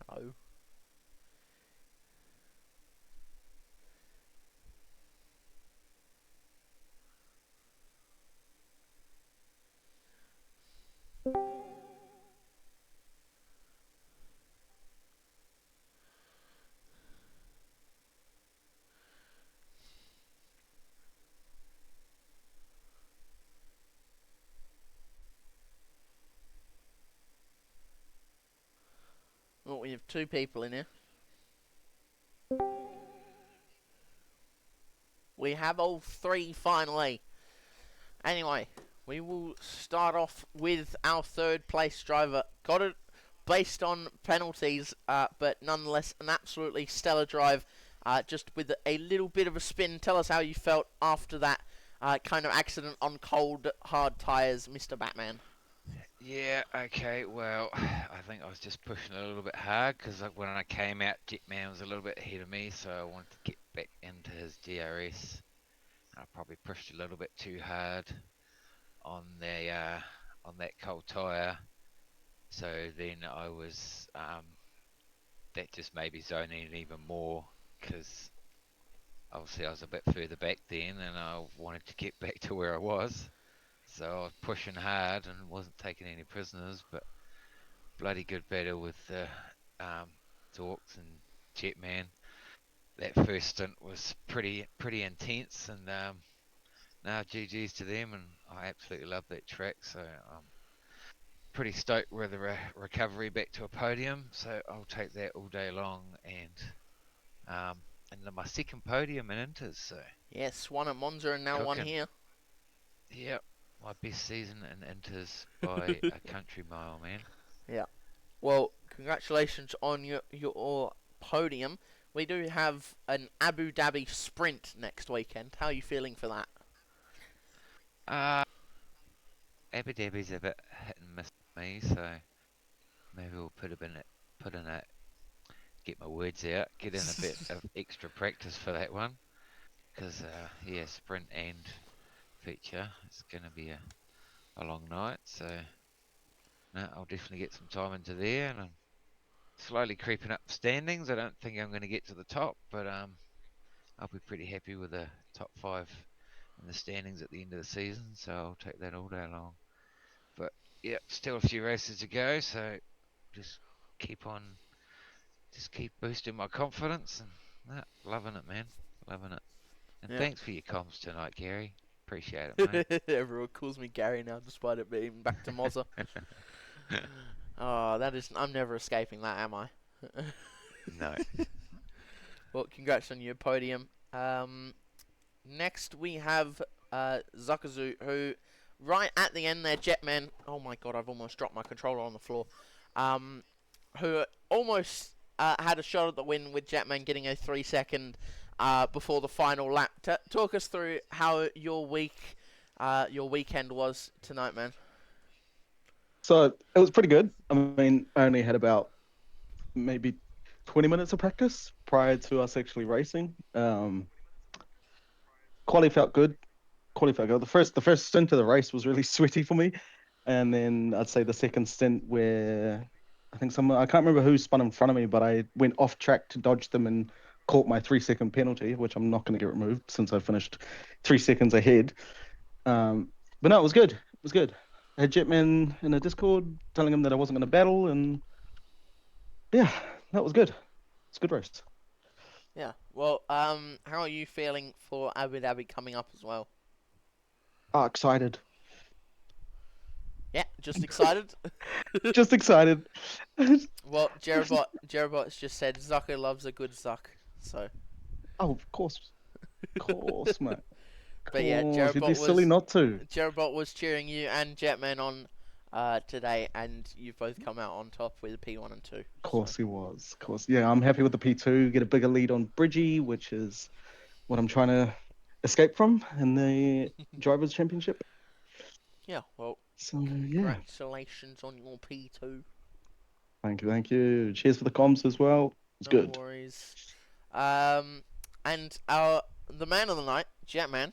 Hello. Oh, we have two people in here. We have all three finally. Anyway, we will start off with our third place driver. Got it based on penalties, but nonetheless an absolutely stellar drive. Just with a little bit of a spin. Tell us how you felt after that kind of accident on cold, hard tyres, Mr. Batman. Yeah, okay, well, I think I was just pushing a little bit hard because when I came out, Jetman was a little bit ahead of me, so I wanted to get back into his DRS. I probably pushed a little bit too hard on the on that cold tyre, so then I was that just made me zone in even more because obviously I was a bit further back then, and I wanted to get back to where I was, so I was pushing hard and wasn't taking any prisoners, but bloody good battle with the um, Dorks and Jetman. That first stint was pretty intense, and now GG's to them, and I absolutely love that track. So I'm pretty stoked with the recovery back to a podium. So I'll take that all day long, and then my second podium in Inters. So Yes, one at Monza and now one cooking, here. yeah, my best season in Inters by a country mile, man. Yeah. Well, congratulations on your podium. We do have an Abu Dhabi sprint next weekend. How are you feeling for that? Uh, Abu Dhabi's a bit hit and miss for me, so maybe we'll put in a get my words out, get in a bit of extra practice for that one, because yeah, sprint and feature, it's going to be a long night. So no, I'll definitely get some time into there, and I'm slowly creeping up the standings. I don't think I'm going to get to the top, but I'll be pretty happy with the top five in the standings at the end of the season. So I'll take that all day long. But yeah, still a few races to go, so just keep on, just keep boosting my confidence, and loving it, man, loving it. And Yeah. thanks for your comms tonight, Gary. Appreciate it, mate. Everyone calls me Gary now, despite it being back to Mozza. Oh, that is. I'm never escaping that, am I? No. Well, congrats on your podium. Next we have Zuckazu, who right at the end there, Jetman. Oh my god, I've almost dropped my controller on the floor. Um, who almost had a shot at the win with Jetman getting a 3 second before the final lap. Talk us through how your weekend was tonight, man. So it was pretty good. I mean, I only had about maybe 20 minutes of practice prior to us actually racing. Quali felt good. Quali felt good. The first stint of the race was really sweaty for me, and then I'd say the second stint where I think someone, I can't remember who spun in front of me, but I went off track to dodge them and caught my 3 second penalty, which I'm not going to get removed since I finished 3 seconds ahead. But no, it was good. It was good. I had Jetman in a Discord telling him that I wasn't going to battle, and yeah, that was good. It's a good race. Yeah. Well, how are you feeling for Abu Dhabi coming up as well? Oh, excited. Yeah, just excited. Just excited. Well, Jerobot's just said Zucker loves a good Zuck. So, Oh, of course, mate. Of but yeah, course. You'd be silly not to. Jerobot was cheering you and Jetman on today, and you've both come out on top with P1 and 2. Of So, course he was. Of course. Yeah, I'm happy with the P2. Get a bigger lead on Bridgie, which is what I'm trying to escape from in the Drivers' Championship. yeah, well, So, yeah. congratulations on your P2. Thank you. Thank you. Cheers for the comms as well. It's No good. worries. And the man of the night, Jetman,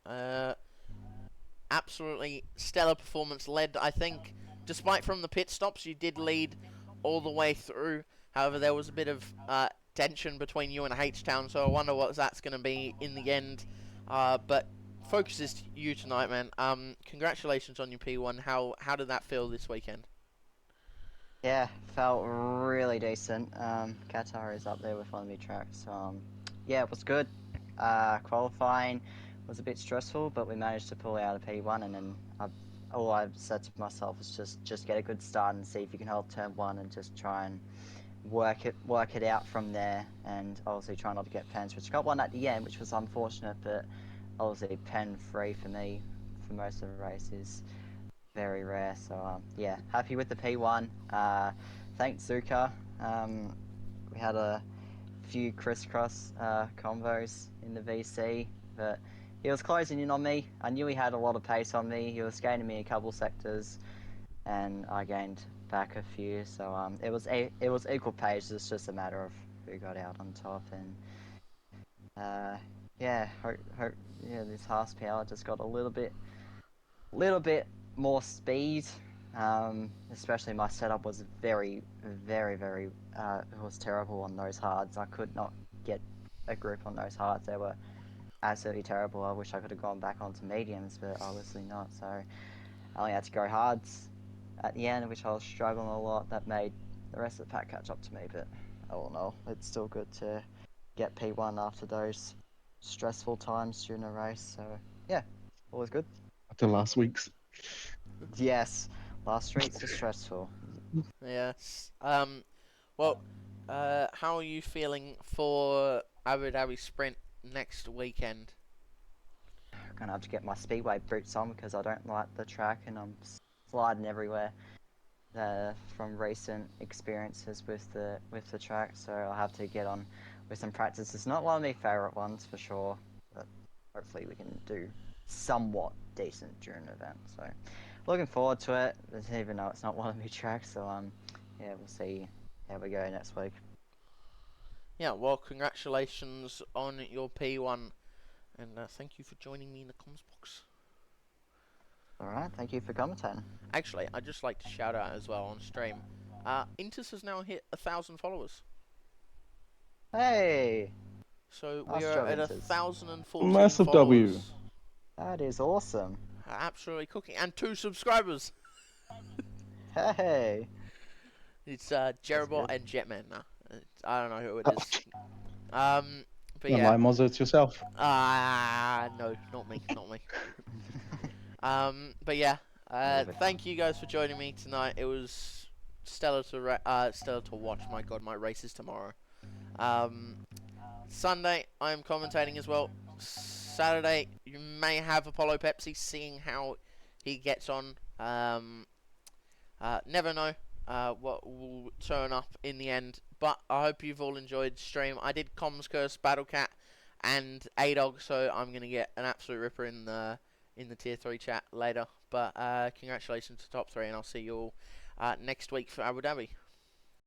uh, absolutely stellar performance. Led, I think, despite from the pit stops, you did lead all the way through. However, there was a bit of tension between you and H-Town, so I wonder what that's going to be in the end. But focus is you tonight, man. Congratulations on your P1. How did that feel this weekend? Yeah, felt really decent. Qatar is up there with one of my tracks. Yeah, it was good. Qualifying was a bit stressful, but we managed to pull out a P1, and then all I've said to myself is just get a good start and see if you can hold turn one, and just try and work it out from there. And obviously try not to get pen switch. Got one at the end, which was unfortunate, but obviously pen free for me for most of the races very rare. So yeah, happy with the P1. Thanks Zuka. We had a few crisscross combos in the VC, but he was closing in on me. I knew he had a lot of pace on me. He was gaining me a couple sectors, and I gained back a few. So it was equal pace. It's just a matter of who got out on top. And yeah, hope yeah, this horsepower just got a little bit more speed. Especially my setup was very it was terrible on those hards. I could not get a grip on those hards. They were absolutely terrible. I wish I could have gone back onto mediums, but obviously not. So I only had to go hards at the end, which I was struggling a lot. That made the rest of the pack catch up to me, but oh no, it's still good to get P1 after those stressful times during the race. So yeah, always good. After last week's. Yes, last streets are stressful. Yes. Well, how are you feeling for Abu Dhabi Sprint next weekend? I'm gonna have to get my speedway boots on because I don't like the track and I'm sliding everywhere. From recent experiences with the track, so I'll have to get on with some practice. It's not one of my favourite ones for sure, but hopefully we can do somewhat decent during the event. So looking forward to it, even though it's not one of my tracks. So yeah, we'll see how we go next week. Yeah, well, congratulations on your P1, and thank you for joining me in the comms box. All right, thank you for commentating. Actually, I'd just like to shout out as well on stream. Intus has now hit 1,000 followers. Hey, So we nice are job, at Intus. 1,014 Massive W. followers. That is awesome. Absolutely cooking. And 2 subscribers. Hey, It's that's Jerobot good. and Jetman now. I don't know who it Oh, is. But don't yeah. lie, Mozzo, it's yourself. No, not me, not me. But yeah. Move it. Thank you guys for joining me tonight. It was stellar to watch. My God, my race is tomorrow. Sunday, I'm commentating as well. Saturday, you may have Apollo Pepsi, seeing how he gets on. Never know what will turn up in the end. But I hope you've all enjoyed the stream. I did Comms Curse, Battlecat, and A-Dog, so I'm going to get an absolute ripper in the Tier 3 chat later. But congratulations to top 3, and I'll see you all next week for Abu Dhabi.